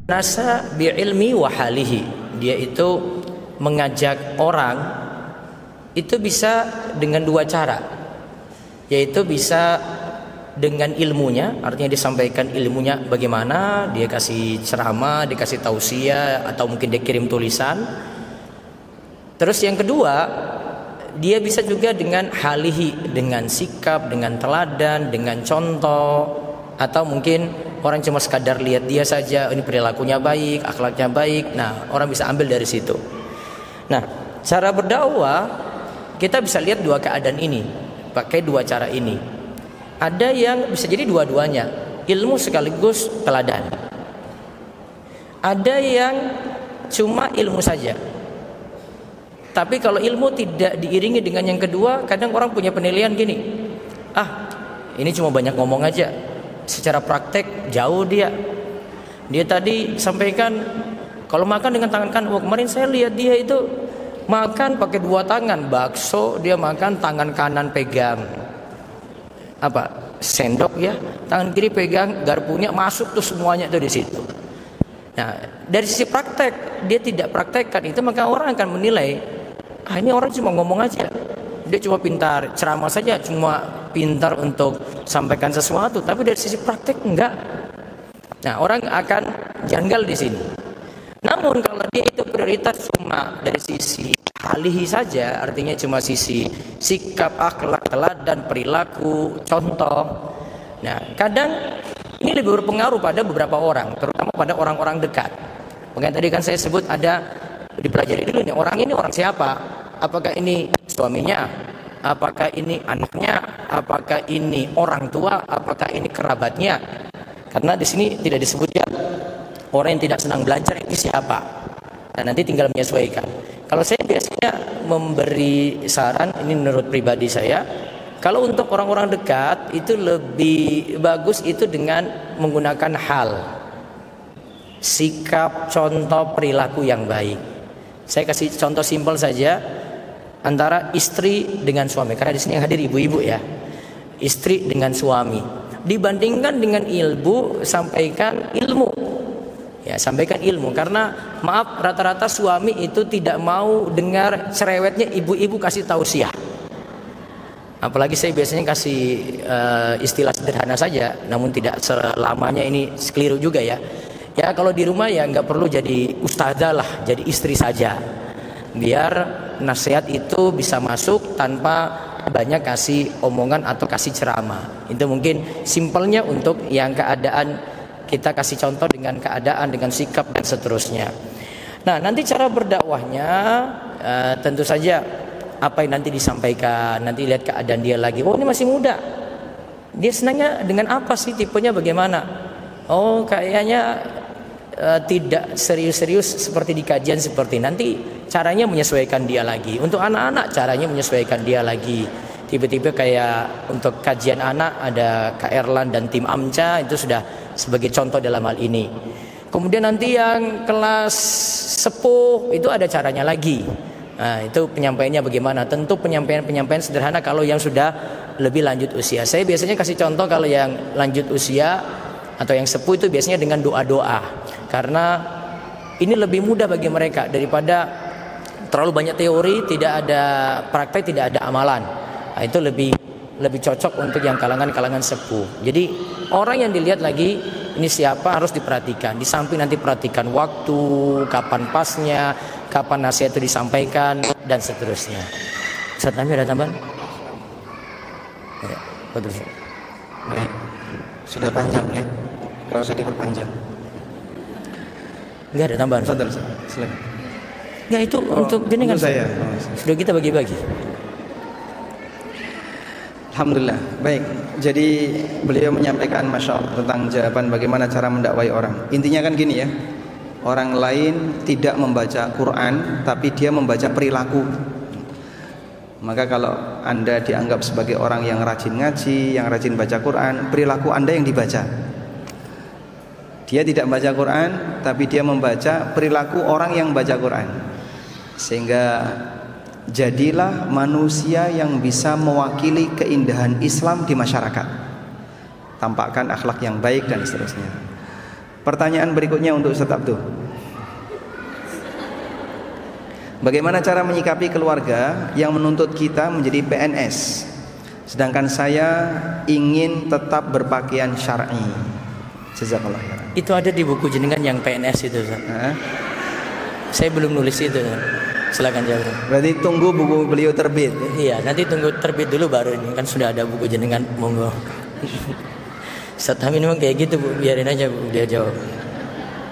nasa bi'ilmi wa halihi. Dia itu mengajak orang itu bisa dengan dua cara, yaitu bisa dengan ilmunya, artinya disampaikan ilmunya bagaimana, dia kasih ceramah, dia kasih tausiah, atau mungkin dia kirim tulisan. Terus yang kedua, dia bisa juga dengan halihi, dengan sikap, dengan teladan, dengan contoh, atau mungkin orang cuma sekadar lihat dia saja, ini perilakunya baik, akhlaknya baik. Nah, orang bisa ambil dari situ. Nah, cara berdakwah kita bisa lihat dua keadaan ini, pakai dua cara ini. Ada yang bisa jadi dua-duanya, ilmu sekaligus teladan. Ada yang cuma ilmu saja. Tapi kalau ilmu tidak diiringi dengan yang kedua, kadang orang punya penilaian gini, ini cuma banyak ngomong aja, secara praktek jauh dia. Dia tadi sampaikan kalau makan dengan tangan kanan. Kemarin saya lihat dia itu makan pakai dua tangan, bakso dia makan tangan kanan pegang sendok ya, tangan kiri pegang garpunya, masuk tuh semuanya tuh di situ. Nah, dari sisi praktek dia tidak praktekkan itu, maka orang akan menilai ini orang cuma ngomong aja, dia cuma pintar ceramah saja, cuma pintar untuk sampaikan sesuatu, tapi dari sisi praktek enggak. Nah, orang akan janggal di sini. Namun kalau dia itu prioritas cuma dari sisi halihi saja, artinya cuma sisi sikap, akhlak, teladan, perilaku, contoh. Nah, kadang ini lebih berpengaruh pada beberapa orang, terutama pada orang-orang dekat. Mungkin tadi kan saya sebut ada, dipelajari dulu nih, orang ini orang siapa? Apakah ini suaminya? Apakah ini anaknya? Apakah ini orang tua? Apakah ini kerabatnya? Karena di sini tidak disebutkan orang yang tidak senang belajar ini siapa. Nah, nanti tinggal menyesuaikan. Kalau saya biasanya memberi saran, ini menurut pribadi saya, kalau untuk orang-orang dekat itu lebih bagus itu dengan menggunakan hal, sikap, contoh, perilaku yang baik. Saya kasih contoh simpel saja antara istri dengan suami, karena di sini yang hadir ibu-ibu ya. Istri dengan suami, dibandingkan dengan ilmu, sampaikan ilmu. Ya, sampaikan ilmu, karena maaf, rata-rata suami itu tidak mau dengar cerewetnya ibu-ibu kasih tausiah. Apalagi saya biasanya kasih istilah sederhana saja, namun tidak selamanya ini keliru juga ya. Ya, kalau di rumah ya nggak perlu jadi ustazah lah, jadi istri saja. Biar nasihat itu bisa masuk tanpa banyak kasih omongan atau kasih ceramah. Itu mungkin simpelnya untuk yang keadaan kita kasih contoh dengan keadaan, dengan sikap dan seterusnya. Nah, nanti cara berdakwahnya tentu saja apa yang nanti disampaikan, nanti lihat keadaan dia lagi. Oh, ini masih muda, dia senangnya dengan apa sih, tipenya bagaimana? Oh, kayaknya tidak serius-serius seperti di kajian seperti nanti, caranya menyesuaikan dia lagi. Untuk anak-anak caranya menyesuaikan dia lagi. Tiba-tiba kayak untuk kajian anak ada Kak Erlan dan tim AMCA, itu sudah sebagai contoh dalam hal ini. Kemudian nanti yang kelas sepuh itu ada caranya lagi. Nah, itu penyampaiannya bagaimana? Tentu penyampaian sederhana kalau yang sudah lebih lanjut usia. Saya biasanya kasih contoh kalau yang lanjut usia atau yang sepuh itu biasanya dengan doa-doa. Karena ini lebih mudah bagi mereka daripada terlalu banyak teori, tidak ada praktek, tidak ada amalan. Nah, itu lebih cocok untuk yang kalangan sepuh. Jadi orang yang dilihat lagi ini siapa harus diperhatikan. Di samping nanti perhatikan waktu, kapan pasnya, kapan nasihat itu disampaikan dan seterusnya. Ustaz Nami ada tambahan? Ya, betul. Baik. Sudah panjang ya. Kalau saya diperpanjang. Enggak ada tambahan. Silakan. Ya itu untuk jenengan saya. Sudah kita bagi-bagi. Alhamdulillah. Baik. Jadi beliau menyampaikan Masya Allah tentang jawaban bagaimana cara mendakwai orang. Intinya kan gini ya. Orang lain tidak membaca Quran, tapi dia membaca perilaku. Maka kalau Anda dianggap sebagai orang yang rajin ngaji, yang rajin baca Quran, perilaku Anda yang dibaca. Dia tidak membaca Quran, tapi dia membaca perilaku orang yang baca Quran. Sehingga jadilah manusia yang bisa mewakili keindahan Islam di masyarakat. Tampakkan akhlak yang baik dan seterusnya. Pertanyaan berikutnya untuk Ustaz Abdul. Bagaimana cara menyikapi keluarga yang menuntut kita menjadi PNS, sedangkan saya ingin tetap berpakaian syar'i? Jazakallah khairan. Itu ada di buku jenengan yang PNS itu, Ustaz. Saya belum nulis itu. Silakan jawab. Berarti tunggu buku beliau terbit. Iya, nanti tunggu terbit dulu baru ini, kan sudah ada buku jenengan, monggo. Ustaz Amin memang kayak gitu, Bu. Biarin aja, Bu, dia jawab.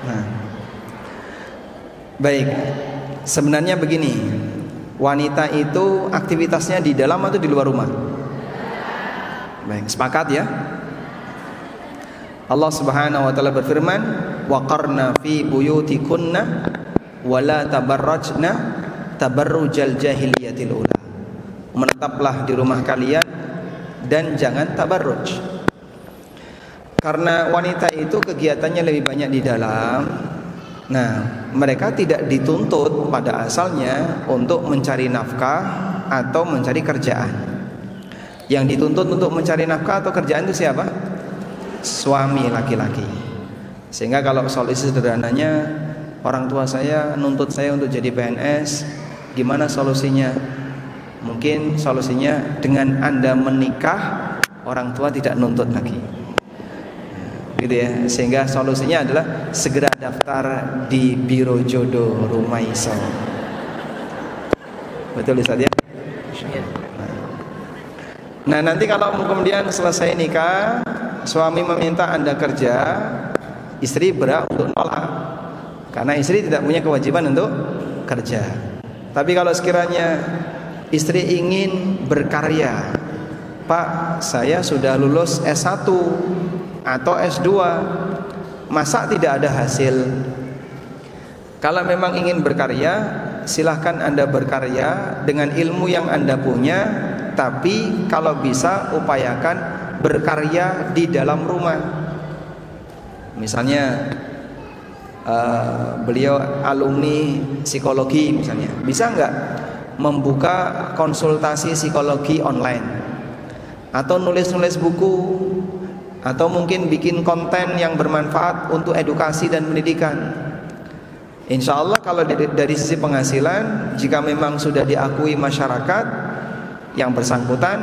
Nah. Baik. Sebenarnya begini, wanita itu aktivitasnya di dalam atau di luar rumah? Baik, sepakat ya? Allah Subhanahu wa taala berfirman, "Waqarna fi buyutikunna wa la tabarrajna tabarrujal jahiliyatil ula." Menetaplah di rumah kalian dan jangan tabarruj. Karena wanita itu kegiatannya lebih banyak di dalam. Nah, mereka tidak dituntut pada asalnya untuk mencari nafkah atau mencari kerjaan. Yang dituntut untuk mencari nafkah atau kerjaan itu siapa? Suami laki-laki. Sehingga kalau solusi sederhananya, orang tua saya nuntut saya untuk jadi PNS, gimana solusinya? Mungkin solusinya dengan Anda menikah, orang tua tidak nuntut lagi, gitu ya. Sehingga solusinya adalah segera daftar di Biro Jodoh Rumaiso. Betul Ustaz ya? Nah, nanti kalau kemudian selesai nikah, suami meminta Anda kerja, istri berhak untuk nolak, karena istri tidak punya kewajiban untuk kerja. Tapi kalau sekiranya istri ingin berkarya, Pak, saya sudah lulus S1 atau S2, masa tidak ada hasil? Kalau memang ingin berkarya, silahkan Anda berkarya dengan ilmu yang Anda punya. Tapi kalau bisa upayakan berkarya di dalam rumah. Misalnya beliau alumni psikologi misalnya, bisa nggak membuka konsultasi psikologi online, atau nulis-nulis buku, atau mungkin bikin konten yang bermanfaat untuk edukasi dan pendidikan. Insya Allah kalau dari sisi penghasilan, jika memang sudah diakui masyarakat, yang bersangkutan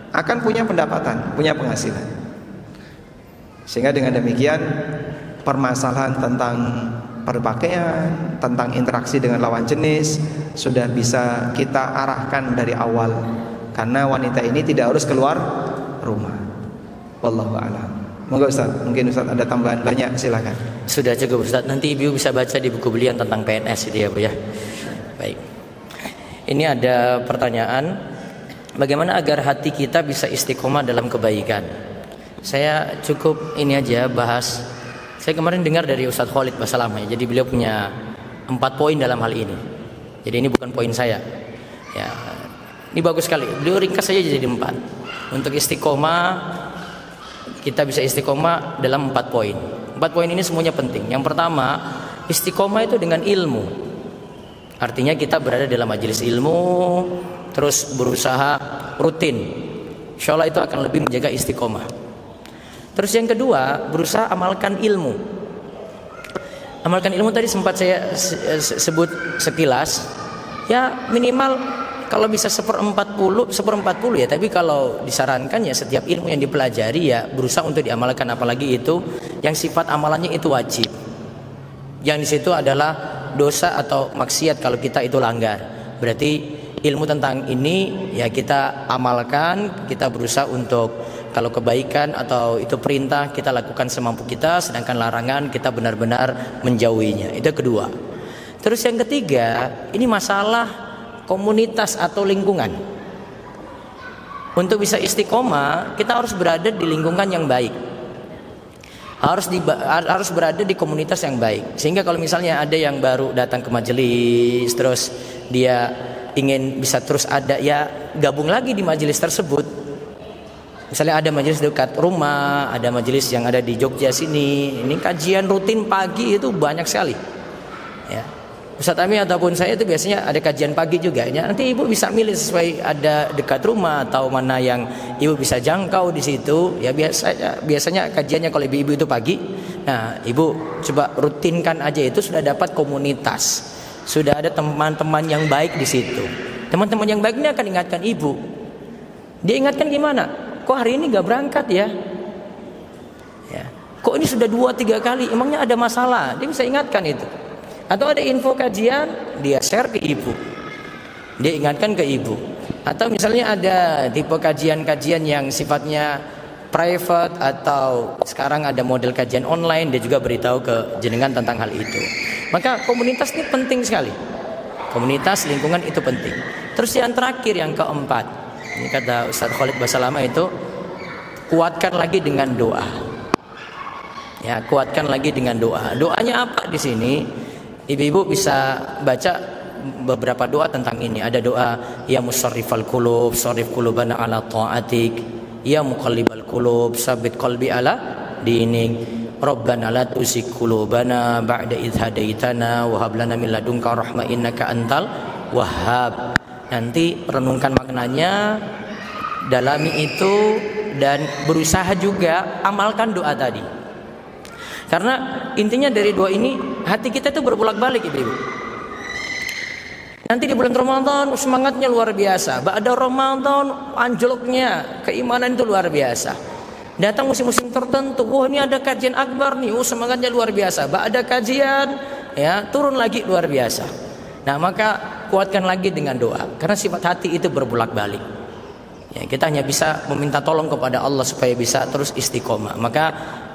akan punya pendapatan, punya penghasilan. Sehingga dengan demikian permasalahan tentang berpakaian, tentang interaksi dengan lawan jenis sudah bisa kita arahkan dari awal, karena wanita ini tidak harus keluar rumah. Wallahu a'lam. Monggo Ustaz, mungkin Ustaz ada tambahan banyak, silakan. Sudah cukup Ustaz, nanti Ibu bisa baca di buku beliau tentang PNS itu ya, Bu ya. Baik. Ini ada pertanyaan, bagaimana agar hati kita bisa istiqomah dalam kebaikan? Saya cukup ini aja bahas. Saya kemarin dengar dari Ustadz Khalid Basalam, jadi beliau punya 4 poin dalam hal ini. Jadi ini bukan poin saya. Ya, ini bagus sekali. Beliau ringkas saja jadi 4. Untuk istiqomah, kita bisa istiqomah dalam 4 poin. 4 poin ini semuanya penting. Yang pertama, istiqomah itu dengan ilmu. Artinya kita berada dalam majelis ilmu, terus berusaha rutin. Insya Allah itu akan lebih menjaga istiqomah. Terus yang kedua, berusaha amalkan ilmu. Amalkan ilmu tadi sempat saya sebut sekilas. Ya minimal kalau bisa 1/40 ya. Tapi kalau disarankan ya setiap ilmu yang dipelajari ya berusaha untuk diamalkan. Apalagi itu yang sifat amalannya itu wajib. Yang di situ adalah dosa atau maksiat kalau kita itu langgar. Berarti ilmu tentang ini ya kita amalkan, kita berusaha untuk kalau kebaikan atau itu perintah kita lakukan semampu kita, sedangkan larangan kita benar-benar menjauhinya. Itu kedua. Terus yang ketiga, ini masalah komunitas atau lingkungan. Untuk bisa istiqomah, kita harus berada di lingkungan yang baik. Harus berada di komunitas yang baik. Sehingga kalau misalnya ada yang baru datang ke majelis, terus dia ingin bisa terus ada, ya gabung lagi di majelis tersebut. Misalnya ada majelis dekat rumah, ada majelis yang ada di Jogja sini. Ini kajian rutin pagi itu banyak sekali. Ya. Ustaz Ami ataupun saya itu biasanya ada kajian pagi juga. Ya, nanti ibu bisa milih sesuai ada dekat rumah atau mana yang ibu bisa jangkau di situ. Ya biasanya kajiannya kalau ibu itu pagi. Nah, ibu coba rutinkan aja, itu sudah dapat komunitas, sudah ada teman-teman yang baik di situ. Teman-teman yang baik ini akan ingatkan ibu. Dia ingatkan gimana? Kok hari ini gak berangkat ya? Kok ini sudah 2-3 kali, emangnya ada masalah? Dia bisa ingatkan itu. Atau ada info kajian, dia share ke ibu, dia ingatkan ke ibu. Atau misalnya ada tipe kajian-kajian yang sifatnya private, atau sekarang ada model kajian online, dia juga beritahu ke jenengan tentang hal itu. Maka komunitas ini penting sekali. Komunitas lingkungan itu penting. Terus yang terakhir, yang keempat, ini kata Ustaz Khalid Basalamah itu, kuatkan lagi dengan doa. Ya, kuatkan lagi dengan doa. Doanya apa di sini? Ibu-ibu bisa baca beberapa doa tentang ini. Ada doa, ya musarrifal qulub, sarrif qulubana ala ta'atik. Ya muqallibal qulub, sabit qalbi ala dinik. Rabbana la tuzigh qulubana ba'da idh hadaitana wa hab lana min ladunka rahmah innaka antal wahhab. Nanti renungkan maknanya, dalami itu, dan berusaha juga amalkan doa tadi. Karena intinya dari doa ini, hati kita itu berbolak-balik, ibu-ibu. Nanti di bulan Ramadan semangatnya luar biasa. Ba'da Ramadan anjloknya keimanan itu luar biasa. Datang musim-musim tertentu, wah ini ada kajian akbar nih, semangatnya luar biasa. Ba'da kajian, ya turun lagi luar biasa. Nah, maka kuatkan lagi dengan doa. Karena sifat hati itu berbolak-balik. Ya, kita hanya bisa meminta tolong kepada Allah supaya bisa terus istiqomah. Maka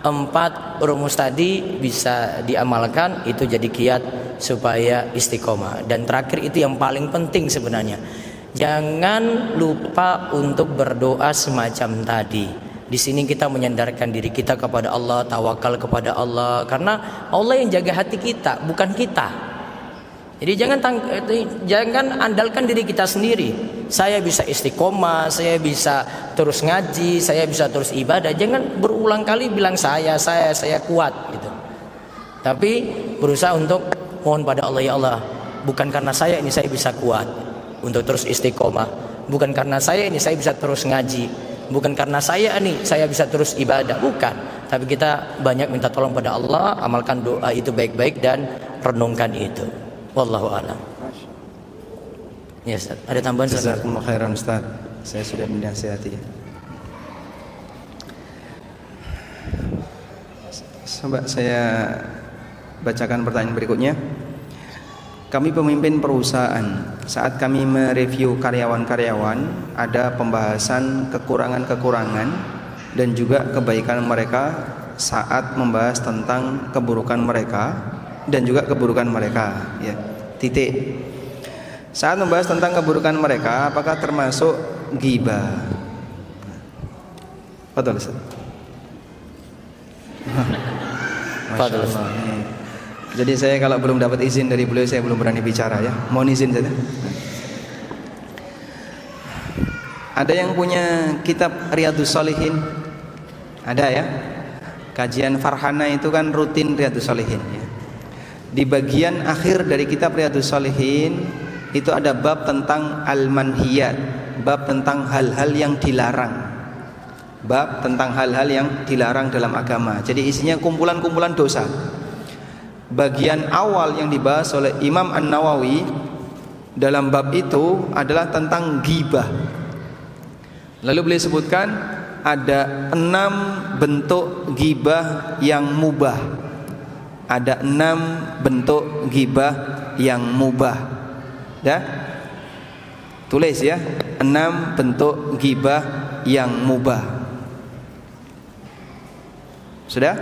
4 rumus tadi bisa diamalkan, itu jadi kiat supaya istiqomah. Dan terakhir itu yang paling penting sebenarnya, jangan lupa untuk berdoa semacam tadi. Di sini kita menyandarkan diri kita kepada Allah, tawakal kepada Allah, karena Allah yang jaga hati kita, bukan kita. Jadi jangan andalkan diri kita sendiri. Saya bisa istiqomah, saya bisa terus ngaji, saya bisa terus ibadah. Jangan berulang kali bilang saya kuat gitu. Tapi berusaha untuk mohon pada Allah, ya Allah, bukan karena saya ini saya bisa kuat untuk terus istiqomah, bukan karena saya ini saya bisa terus ngaji, bukan karena saya ini saya bisa terus ibadah, bukan. Tapi kita banyak minta tolong pada Allah, amalkan doa itu baik-baik dan renungkan itu. Wallahu a'lam. Ya, Ustaz. Ada tambahan, Ustaz? Jazakumullah khairan, Ustaz. Saya sudah menasihati. Coba saya bacakan pertanyaan berikutnya. Kami pemimpin perusahaan, saat kami mereview karyawan-karyawan, ada pembahasan kekurangan-kekurangan dan juga kebaikan mereka saat membahas tentang keburukan mereka dan juga keburukan mereka, ya. Titik. Saat membahas tentang keburukan mereka, apakah termasuk ghibah? Betul, Ustaz. Masya Allah. Jadi saya kalau belum dapat izin dari beliau, saya belum berani bicara, ya. Mohon izin saja. Ada yang punya kitab Riyadhus Shalihin? Ada, ya. Kajian Farhana itu kan rutin Riyadhus Shalihin, ya. Di bagian akhir dari kitab Riyadhus Shalihin itu ada bab tentang al-manhiyat, bab tentang hal-hal yang dilarang. Bab tentang hal-hal yang dilarang dalam agama. Jadi isinya kumpulan-kumpulan dosa. Bagian awal yang dibahas oleh Imam An-Nawawi dalam bab itu adalah tentang ghibah. Lalu beliau sebutkan ada 6 bentuk ghibah yang mubah. Ada 6 bentuk ghibah yang mubah. Ya? Tulis, ya. 6 bentuk ghibah yang mubah. Sudah?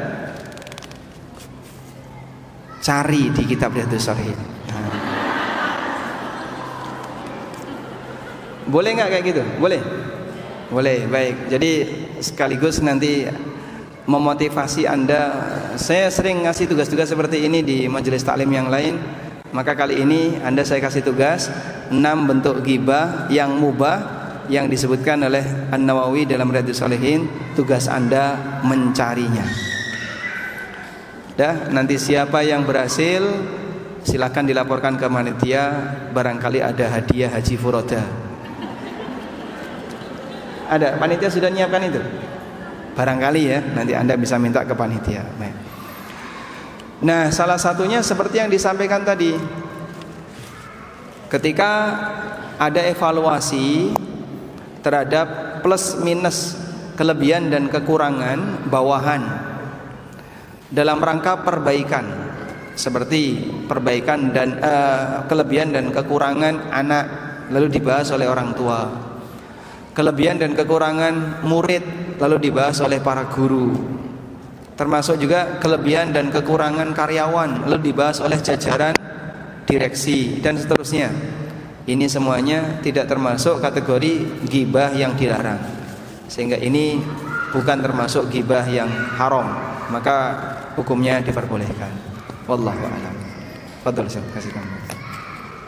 Cari di kitab Riyadhus Shalihin. Boleh nggak kayak gitu? Boleh? Boleh, baik. Jadi sekaligus nanti memotivasi Anda. Saya sering ngasih tugas-tugas seperti ini di majelis taklim yang lain. Maka kali ini saya kasih tugas 6 bentuk ghibah yang mubah yang disebutkan oleh An-Nawawi dalam Riyadhus Shalihin. Tugas Anda mencarinya. Nanti siapa yang berhasil silakan dilaporkan ke panitia, barangkali ada hadiah haji furoda. Ada, panitia sudah menyiapkan itu. Barangkali, ya, nanti Anda bisa minta ke panitia. Baik. Nah, salah satunya seperti yang disampaikan tadi. Ketika ada evaluasi terhadap plus minus, kelebihan dan kekurangan bawahan dalam rangka perbaikan, seperti perbaikan dan kelebihan dan kekurangan anak, lalu dibahas oleh orang tua. Kelebihan dan kekurangan murid lalu dibahas oleh para guru. Termasuk juga kelebihan dan kekurangan karyawan lalu dibahas oleh jajaran direksi dan seterusnya. Ini semuanya tidak termasuk kategori ghibah yang dilarang, sehingga ini bukan termasuk ghibah yang haram, maka hukumnya diperbolehkan. Wallahu a'lam. Fadhol, saya kasih kamu.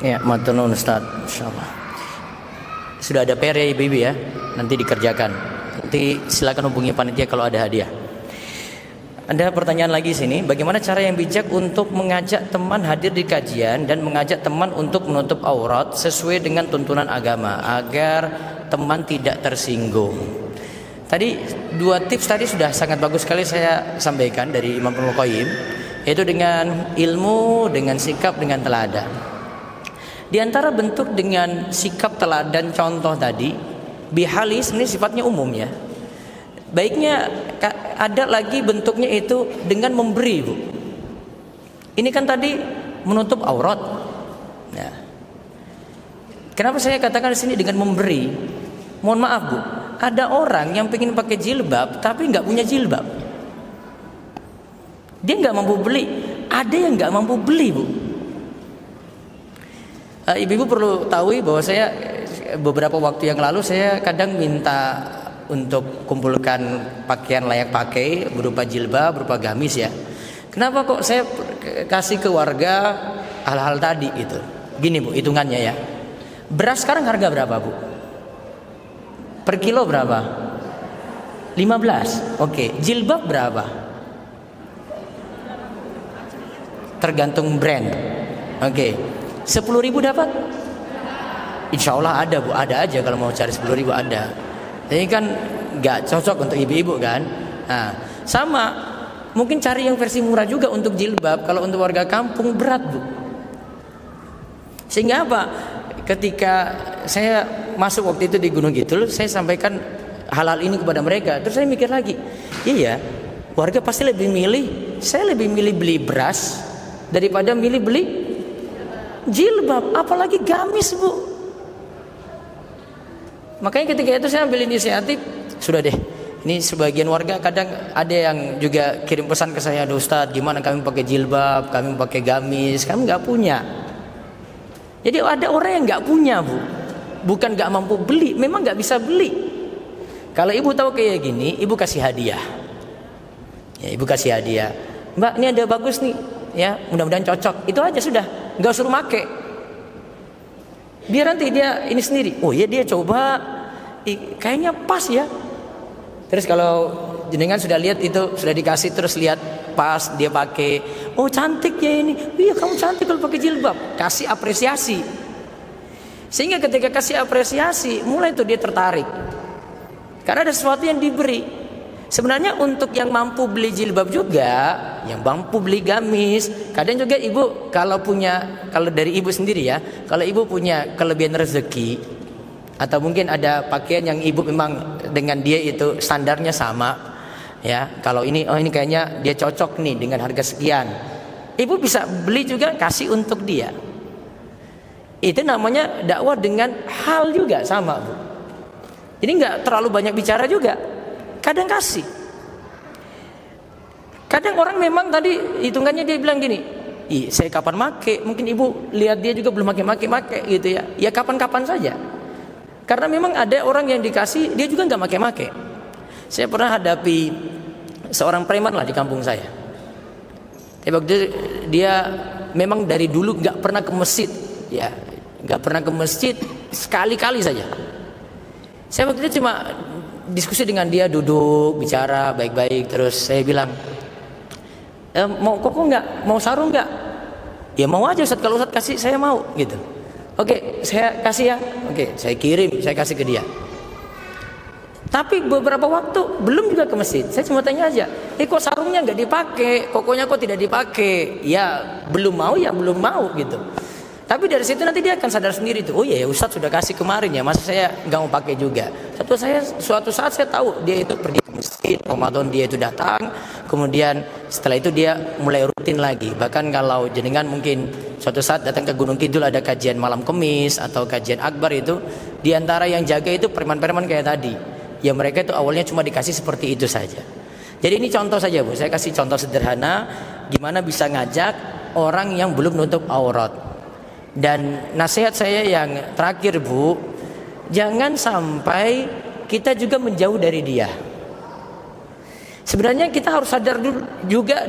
Ya, matur nuwun Ustaz. Insyaallah. Sudah ada PR ya Ibu-ibu ya, nanti dikerjakan. Nanti silakan hubungi panitia kalau ada hadiah. Ada pertanyaan lagi sini, bagaimana cara yang bijak untuk mengajak teman hadir di kajian dan mengajak teman untuk menutup aurat sesuai dengan tuntunan agama agar teman tidak tersinggung. Tadi dua tips tadi sudah sangat bagus sekali saya sampaikan dari Imam Ibnu Qayyim, yaitu dengan ilmu, dengan sikap, dengan teladan. Di antara bentuk dengan sikap, teladan, contoh tadi, bihali sebenarnya sifatnya umum ya. Baiknya ada lagi bentuknya itu dengan memberi, Bu. Ini kan tadi menutup aurat. Nah, kenapa saya katakan di sini dengan memberi? Mohon maaf, Bu. Ada orang yang pengen pakai jilbab tapi nggak punya jilbab. Dia nggak mampu beli. Ada yang nggak mampu beli, Bu. Ibu-ibu perlu tahu bahwa saya beberapa waktu yang lalu saya kadang minta untuk kumpulkan pakaian layak pakai berupa jilbab, berupa gamis ya. Kenapa kok saya kasih ke warga hal-hal tadi gitu? Gini Bu, hitungannya ya. Beras sekarang harga berapa Bu? Per kilo berapa? 15. Oke, jilbab berapa? Tergantung brand. Oke. 10.000 dapat? Insya Allah ada Bu, ada aja kalau mau cari 10.000 ada. Ini kan nggak cocok untuk ibu-ibu kan? Nah, sama mungkin cari yang versi murah juga untuk jilbab. Kalau untuk warga kampung berat Bu. Sehingga apa? Ketika saya masuk waktu itu di Gunung Kidul, saya sampaikan hal-hal ini kepada mereka. Terus saya mikir lagi, iya, warga pasti lebih milih, saya lebih milih beli beras daripada milih beli jilbab, apalagi gamis Bu. Makanya ketika itu saya ambil inisiatif, sudah deh, ini sebagian warga kadang ada yang juga kirim pesan ke saya, Ustadz gimana kami pakai jilbab, kami pakai gamis, kami nggak punya. Jadi ada orang yang nggak punya Bu, bukan nggak mampu beli, memang nggak bisa beli. Kalau ibu tahu kayak gini, ibu kasih hadiah. Ya, ibu kasih hadiah. Mbak, ini ada bagus nih, ya mudah-mudahan cocok. Itu aja sudah, nggak suruh make. Biar nanti dia ini sendiri. Oh ya dia coba, kayaknya pas ya. Terus kalau jenengan sudah lihat itu, sudah dikasih terus lihat pas dia pakai, oh cantik ya ini. Iya kamu cantik kalau pakai jilbab. Kasih apresiasi. Sehingga ketika kasih apresiasi, mulai itu dia tertarik. Karena ada sesuatu yang diberi. Sebenarnya untuk yang mampu beli jilbab juga, yang mampu beli gamis, kadang juga ibu kalau dari ibu sendiri ya, kalau ibu punya kelebihan rezeki atau mungkin ada pakaian yang ibu memang dengan dia itu standarnya sama, ya kalau ini ini kayaknya dia cocok nih dengan harga sekian, ibu bisa beli juga kasih untuk dia. Itu namanya dakwah dengan hal juga sama Bu. Jadi nggak terlalu banyak bicara juga. Kadang kasih. Kadang orang memang tadi hitungannya dia bilang gini, saya kapan make? Mungkin ibu lihat dia juga belum make gitu ya. Ya kapan-kapan saja. Karena memang ada orang yang dikasih dia juga nggak make. Saya pernah hadapi seorang preman lah di kampung saya. Tapi waktu itu dia memang dari dulu nggak pernah ke masjid, ya nggak pernah ke masjid sekali-kali saja. Saya waktu itu cuma diskusi dengan dia, duduk bicara baik-baik, terus saya bilang, mau koko nggak, mau sarung nggak? Ya mau aja Ustaz, kalau Ustaz kasih saya mau gitu. Oke, saya kasih ya. Oke, saya kirim, saya kasih ke dia. Tapi beberapa waktu belum juga ke masjid. Saya cuma tanya aja, kok sarungnya nggak dipakai, kokonya kok tidak dipakai? Ya belum mau gitu. Tapi dari situ nanti dia akan sadar sendiri tuh, oh iya ya Ustadz sudah kasih kemarin ya, masa saya nggak mau pakai juga. Suatu saat saya tahu dia itu pergi ke masjid, Ramadan dia itu datang, kemudian setelah itu dia mulai rutin lagi. Bahkan kalau jenengan mungkin suatu saat datang ke Gunung Kidul ada kajian malam Kemis atau kajian akbar itu, di antara yang jaga itu preman-preman kayak tadi. Ya mereka itu awalnya cuma dikasih seperti itu saja. Jadi ini contoh saja Bu, saya kasih contoh sederhana gimana bisa ngajak orang yang belum nutup aurat. Dan nasihat saya yang terakhir Bu, jangan sampai kita juga menjauh dari dia. Sebenarnya kita harus sadar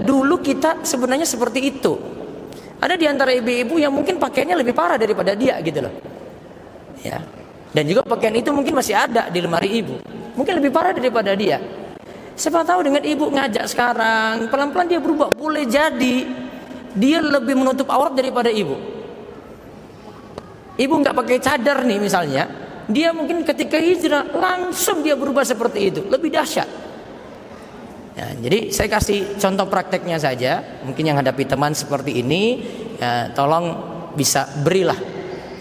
dulu kita sebenarnya seperti itu. Ada di antara ibu-ibu yang mungkin pakaiannya lebih parah daripada dia gitu loh. Ya. Dan juga pakaian itu mungkin masih ada di lemari ibu. Mungkin lebih parah daripada dia. Siapa tahu dengan ibu ngajak sekarang, pelan-pelan dia berubah. Boleh jadi dia lebih menutup aurat daripada ibu. Ibu nggak pakai cadar nih misalnya, dia mungkin ketika hijrah langsung dia berubah seperti itu, lebih dahsyat. Ya, jadi saya kasih contoh prakteknya saja. Mungkin yang hadapi teman seperti ini, ya, tolong bisa berilah.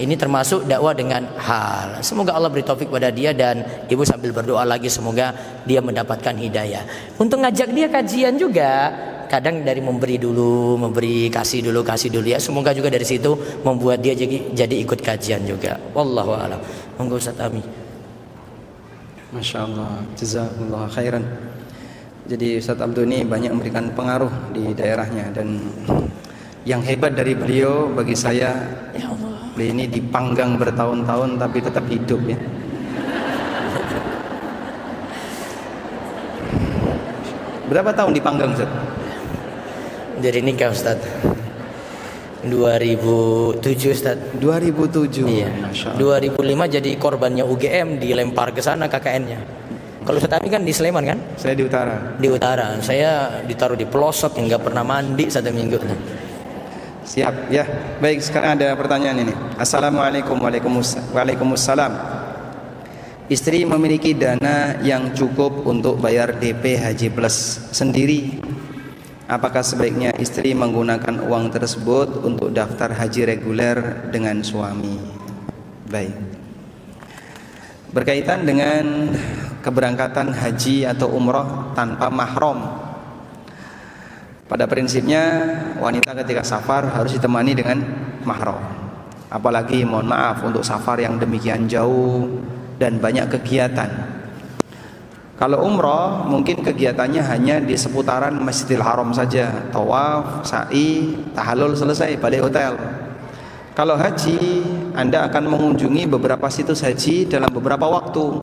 Ini termasuk dakwah dengan hal. Semoga Allah beri taufik pada dia dan ibu sambil berdoa lagi semoga dia mendapatkan hidayah. Untuk ngajak dia kajian juga. Kadang dari memberi dulu, kasih dulu ya. Semoga juga dari situ membuat dia jadi ikut kajian juga. Wallahu a'lam. Monggo Ustaz Ami. Masya Allah, jazakumullah khairan. Jadi Ustaz Abdul ini banyak memberikan pengaruh di daerahnya dan yang hebat dari beliau bagi saya, ya Allah, beliau ini dipanggang bertahun-tahun tapi tetap hidup ya. Berapa tahun dipanggang Ustaz? Dari nikah Ustaz 2007 Ustaz. 2007. Iya. 2005 jadi korbannya UGM, dilempar ke sana KKN-nya. Kalau Ustaz Ami kan di Sleman kan? Saya di utara. Di utara. Saya ditaruh di pelosok yang nggak pernah mandi 1 minggu. Siap ya. Baik, sekarang ada pertanyaan ini. Assalamualaikum. Waalaikumsalam. Istri memiliki dana yang cukup untuk bayar DP Haji Plus sendiri. Apakah sebaiknya istri menggunakan uang tersebut untuk daftar haji reguler dengan suami? Baik. Berkaitan dengan keberangkatan haji atau umroh tanpa mahram. Pada prinsipnya wanita ketika safar harus ditemani dengan mahram. Apalagi mohon maaf untuk safar yang demikian jauh dan banyak kegiatan. Kalau umroh mungkin kegiatannya hanya di seputaran Masjidil Haram saja, tawaf, sa'i, tahallul selesai balik hotel. Kalau haji, Anda akan mengunjungi beberapa situs haji dalam beberapa waktu.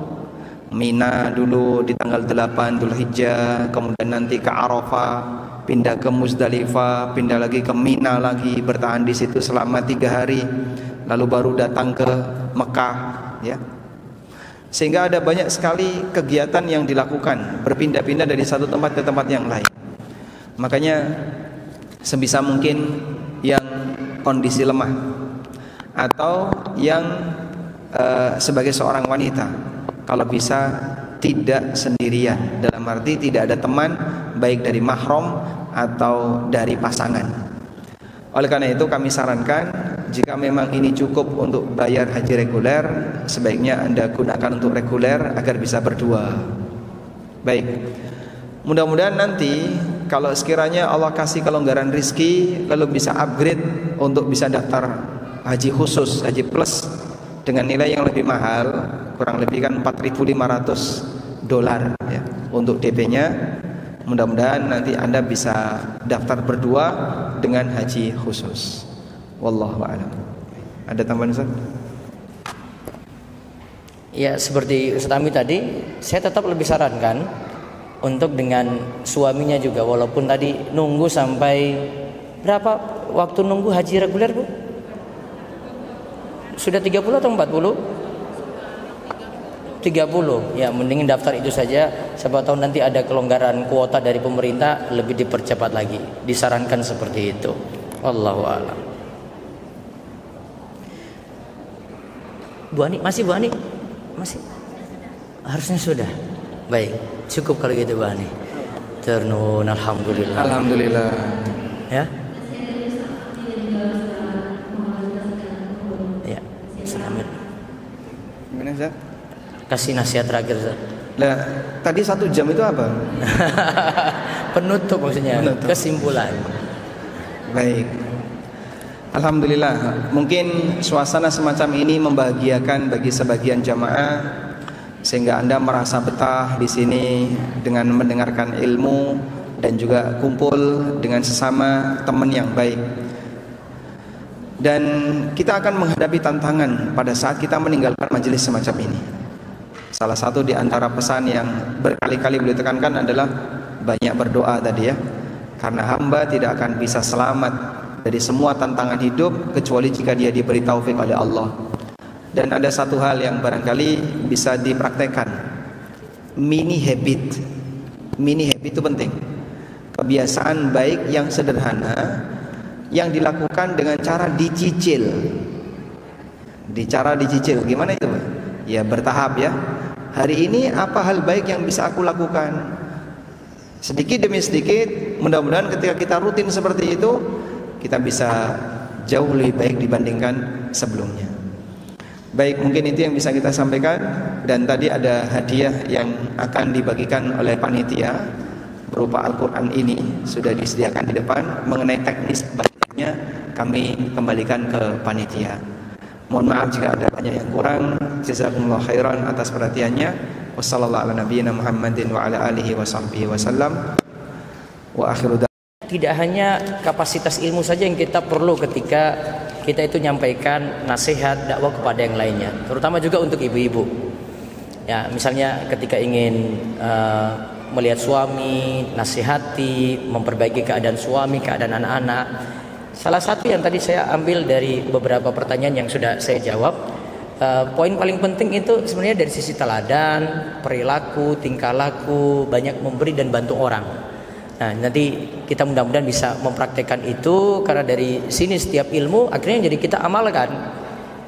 Mina dulu di tanggal 8 Dzulhijjah, kemudian nanti ke Arafah, pindah ke Muzdalifah, pindah lagi ke Mina lagi, bertahan di situ selama 3 hari, lalu baru datang ke Mekah, ya. Sehingga ada banyak sekali kegiatan yang dilakukan, berpindah-pindah dari satu tempat ke tempat yang lain. Makanya sebisa mungkin yang kondisi lemah atau yang sebagai seorang wanita, kalau bisa tidak sendirian, dalam arti tidak ada teman baik dari mahram atau dari pasangan. Oleh karena itu kami sarankan, jika memang ini cukup untuk bayar haji reguler, sebaiknya Anda gunakan untuk reguler agar bisa berdua. Baik. Mudah-mudahan nanti kalau sekiranya Allah kasih kelonggaran rizki, lalu bisa upgrade untuk bisa daftar haji khusus, haji plus dengan nilai yang lebih mahal, kurang lebih kan $4.500 ya, untuk DP-nya. Mudah-mudahan nanti Anda bisa daftar berdua dengan haji khusus. Wallahu a'lam. Ada tambahan Ustaz? Ya seperti Ustaz Ami tadi, saya tetap lebih sarankan untuk dengan suaminya juga, walaupun tadi nunggu sampai berapa waktu nunggu haji reguler Bu? Sudah 30 atau 40? 30. Ya mending daftar itu saja. Siapa tahu nanti ada kelonggaran kuota dari pemerintah, lebih dipercepat lagi. Disarankan seperti itu. Wallahu a'lam. Bu Ani, masih Bu Ani? Masih? Harusnya sudah. Baik, cukup kalau gitu Bang nih. Ternun, alhamdulillah. Alhamdulillah. Ya. Ya, selamat. Gimana Zat? Kasih nasihat terakhir Zat. Nah, tadi 1 jam itu apa? Penutup maksudnya. Penutup. Kesimpulan. Baik. Alhamdulillah, mungkin suasana semacam ini membahagiakan bagi sebagian jamaah sehingga Anda merasa betah di sini dengan mendengarkan ilmu dan juga kumpul dengan sesama teman yang baik. Dan kita akan menghadapi tantangan pada saat kita meninggalkan majelis semacam ini. Salah satu di antara pesan yang berkali-kali beliau tekankan adalah banyak berdoa tadi ya. Karena hamba tidak akan bisa selamat dari semua tantangan hidup kecuali jika dia diberi taufik oleh Allah. Dan ada satu hal yang barangkali bisa dipraktekkan. Mini habit. Mini habit itu penting. Kebiasaan baik yang sederhana yang dilakukan dengan cara dicicil. Cara dicicil. Gimana itu, Pak? Ya bertahap ya. Hari ini apa hal baik yang bisa aku lakukan? Sedikit demi sedikit, mudah-mudahan ketika kita rutin seperti itu, kita bisa jauh lebih baik dibandingkan sebelumnya. Baik, mungkin itu yang bisa kita sampaikan. Dan tadi ada hadiah yang akan dibagikan oleh panitia berupa Al-Quran ini sudah disediakan di depan. Mengenai teknis bagiannya kami kembalikan ke panitia. Mohon maaf jika ada banyak yang kurang. Jazakumullah khairan atas perhatiannya. Wassallallahu ala nabiyyina Muhammadin wa ala alihi wa sahbihi wasallam. Wa akhiru. Tidak hanya kapasitas ilmu saja yang kita perlu ketika kita itu nyampaikan nasihat dakwah kepada yang lainnya, terutama juga untuk ibu-ibu. Ya, misalnya ketika ingin melihat suami, nasihati, memperbaiki keadaan suami, keadaan anak-anak. Salah satu yang tadi saya ambil dari beberapa pertanyaan yang sudah saya jawab, poin paling penting itu sebenarnya dari sisi teladan, perilaku, tingkah laku, banyak memberi dan bantu orang. Nah, nanti kita mudah-mudahan bisa mempraktekkan itu, karena dari sini setiap ilmu akhirnya jadi kita amalkan.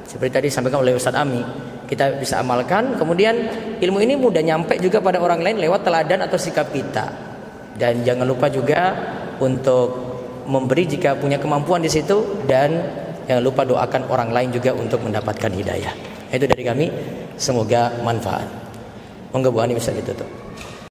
Seperti tadi disampaikan oleh Ustadz Ami, kita bisa amalkan, kemudian ilmu ini mudah nyampe juga pada orang lain lewat teladan atau sikap kita. Dan jangan lupa juga untuk memberi jika punya kemampuan di situ, dan jangan lupa doakan orang lain juga untuk mendapatkan hidayah. Itu dari kami, semoga manfaat. Monggo Bu Ani bisa ditutup.